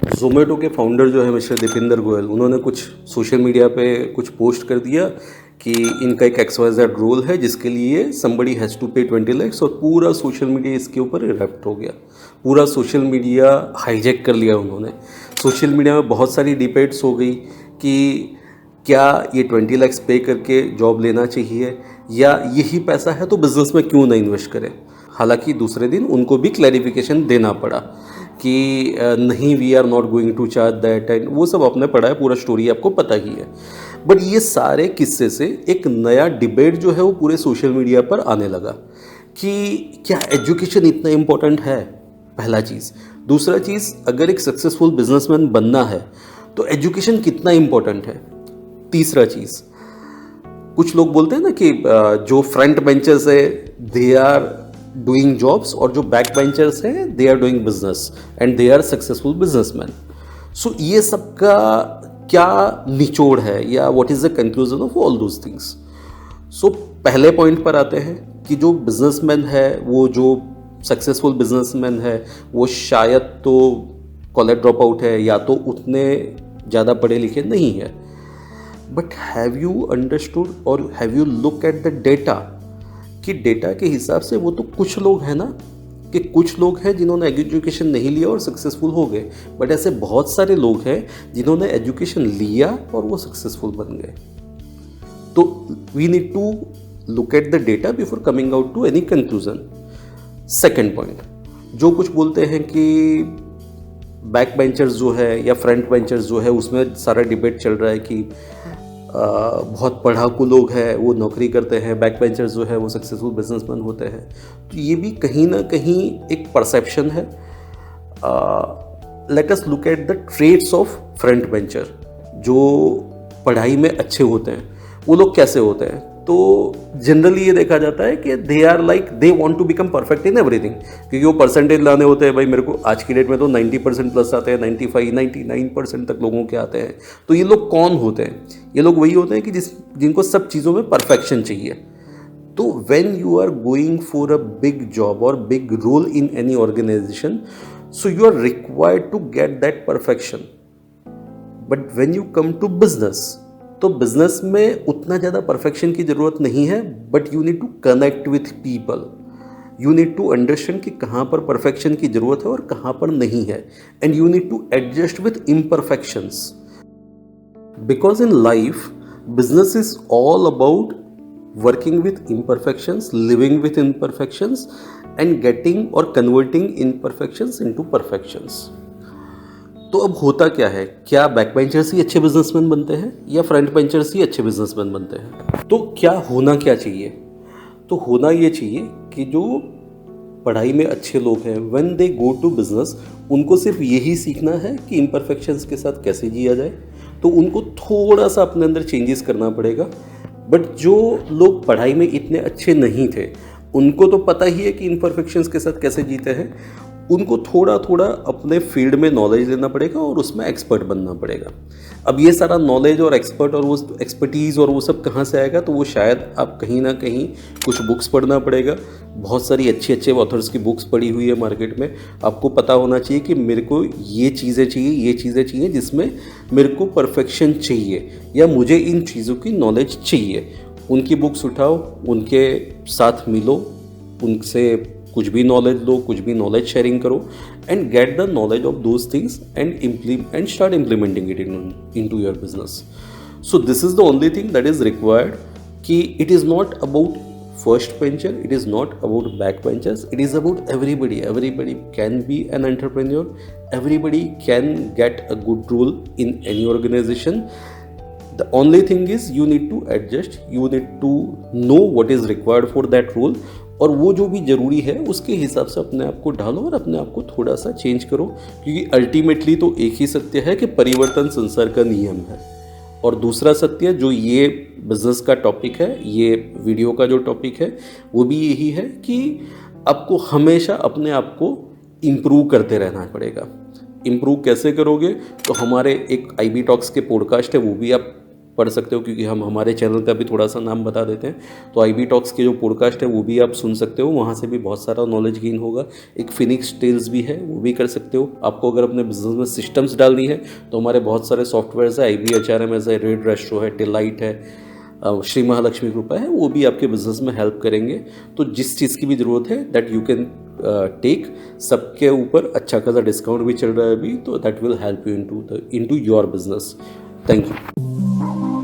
ज़ोमैटो के फाउंडर जो है मिस्टर दीपेंद्र गोयल, उन्होंने कुछ सोशल मीडिया पे कुछ पोस्ट कर दिया कि इनका एक XYZ रोल है जिसके लिए समबडी हैज़ टू पे 20 lakhs, और पूरा सोशल मीडिया इसके ऊपर इरप्ट हो गया। पूरा सोशल मीडिया हाईजैक कर लिया उन्होंने। सोशल मीडिया में बहुत सारी डिबेट्स हो गई कि क्या ये 20 lakhs पे करके जॉब लेना चाहिए, या यही पैसा है तो बिज़नेस में क्यों ना इन्वेस्ट करें। हालांकि दूसरे दिन उनको भी क्लैरिफिकेशन देना पड़ा कि नहीं, we are not going to charge that, and वो सब आपने पढ़ा है, पूरा स्टोरी आपको पता ही है। बट ये सारे किस्से से एक नया डिबेट जो है वो पूरे सोशल मीडिया पर आने लगा कि क्या एजुकेशन इतना इम्पोर्टेंट है, पहला चीज़। दूसरा चीज़, अगर एक सक्सेसफुल बिजनेसमैन बनना है तो एजुकेशन कितना इम्पोर्टेंट है। तीसरा चीज़, कुछ लोग बोलते हैं ना कि जो फ्रंट बेंचर्स है दे आर डूइंग जॉब्स, और जो बैक बेंचर्स है they are doing business and they are successful businessman. So ये सब का क्या निचोड़ है, या what is the conclusion of all those things. So पहले पॉइंट पर आते हैं कि जो बिजनेसमैन है, वो जो सक्सेसफुल बिजनेसमैन है, वो शायद तो कॉलेज ड्रॉप आउट है या तो उतने ज़्यादा पढ़े लिखे नहीं है। बट हैव यू अंडरस्टूड और have you look at the data कि डेटा के हिसाब से वो तो कुछ लोग हैं ना, कि कुछ लोग हैं जिन्होंने एजुकेशन नहीं लिया और सक्सेसफुल हो गए, बट ऐसे बहुत सारे लोग हैं जिन्होंने एजुकेशन लिया और वो सक्सेसफुल बन गए। तो we need to look at the data before coming out to any conclusion. Second point, जो कुछ बोलते हैं कि बैक बेंचर्स जो है या फ्रंट बेंचर्स जो है, उसमें सारा डिबेट चल रहा है कि बहुत पढ़ाकू लोग हैं वो नौकरी करते हैं, बैक बेंचर्स जो है वो सक्सेसफुल बिजनेसमैन होते हैं। तो ये भी कहीं ना कहीं एक परसेप्शन है। Let us look at the traits of front bencher. जो पढ़ाई में अच्छे होते हैं वो लोग कैसे होते हैं, तो जनरली ये देखा जाता है कि they are like they want to become perfect in everything, क्योंकि वो परसेंटेज लाने होते हैं। भाई मेरे को आज की डेट में तो 90% प्लस आते हैं, 95 99% तक लोगों के आते हैं। तो ये लोग कौन होते हैं? ये लोग वही होते हैं कि जिनको सब चीज़ों में परफेक्शन चाहिए। तो when you are going for a big job और big role in any organisation, so you are required to get that perfection. But when you come to business, तो बिजनेस में उतना ज़्यादा परफेक्शन की ज़रूरत नहीं है, but you need to connect with people. You need to understand कि कहाँ पर परफेक्शन की ज़रूरत है और कहाँ पर नहीं है, and you need to adjust with imperfections. Because in life business is all about working with imperfections, living with imperfections, and getting or converting imperfections into perfections. तो अब होता क्या है, क्या बैक बेंचर्स ही अच्छे बिजनेसमैन बनते हैं या फ्रंट बेंचर्स ही अच्छे बिजनेसमैन बनते हैं? तो क्या होना क्या चाहिए? तो होना ये चाहिए कि जो पढ़ाई में अच्छे लोग हैं, when they go to business, उनको सिर्फ यही सीखना है कि इम्परफेक्शंस के साथ कैसे जिया जाए। तो उनको थोड़ा सा अपने अंदर चेंजेस करना पड़ेगा। बट जो लोग पढ़ाई में इतने अच्छे नहीं थे, उनको तो पता ही है कि इम्परफेक्शंस के साथ कैसे जीते हैं। उनको थोड़ा थोड़ा अपने फील्ड में नॉलेज लेना पड़ेगा और उसमें एक्सपर्ट बनना पड़ेगा। अब ये सारा नॉलेज और एक्सपर्ट और वो एक्सपर्टीज़ और वो सब कहाँ से आएगा, तो वो शायद आप कहीं ना कहीं कुछ बुक्स पढ़ना पड़ेगा। बहुत सारी अच्छे अच्छे ऑथर्स की बुक्स पढ़ी हुई है मार्केट में। आपको पता होना चाहिए कि मेरे को ये चीज़ें चाहिए, ये चीज़ें चाहिए जिसमें मेरे को परफेक्शन चाहिए, या मुझे इन चीज़ों की नॉलेज चाहिए। उनकी बुक्स उठाओ, उनके साथ मिलो, उनसे कुछ भी नॉलेज लो, कुछ भी नॉलेज शेयरिंग करो, and get the knowledge of those things and start implementing it into your business. So this is the only thing that is required, कि it is not about first bencher, it is not about back benchers, it is about everybody. Everybody can be an entrepreneur, everybody can get a good role in any organisation. The only thing is you need to adjust, you need to know what is required for that role, और वो जो भी ज़रूरी है उसके हिसाब से अपने आप को ढालो और अपने आप को थोड़ा सा चेंज करो, क्योंकि अल्टीमेटली तो एक ही सत्य है कि परिवर्तन संसार का नियम है। और दूसरा सत्य जो ये बिजनेस का टॉपिक है, ये वीडियो का जो टॉपिक है, वो भी यही है कि आपको हमेशा अपने आप को इम्प्रूव करते रहना पड़ेगा। इम्प्रूव कैसे करोगे? तो हमारे एक IB टॉक्स के पॉडकास्ट है, वो भी आप पढ़ सकते हो, क्योंकि हम हमारे चैनल का भी थोड़ा सा नाम बता देते हैं। तो IB टॉक्स के जो पॉडकास्ट है वो भी आप सुन सकते हो, वहाँ से भी बहुत सारा नॉलेज गेन होगा। एक फिनिक्स टेल्स भी है, वो भी कर सकते हो। आपको अगर अपने बिजनेस में सिस्टम्स डालनी है तो हमारे बहुत सारे सॉफ्टवेयर है, IB HRMS है, रेड रेस्ट्रो है, टेलाइट है, श्री महालक्ष्मी कृपा है, वो भी आपके बिजनेस में हेल्प करेंगे। तो जिस चीज़ की भी ज़रूरत है दैट यू कैन टेक, सबके ऊपर अच्छा खासा डिस्काउंट भी चल रहा है अभी, तो that will help you into your business. Thank you.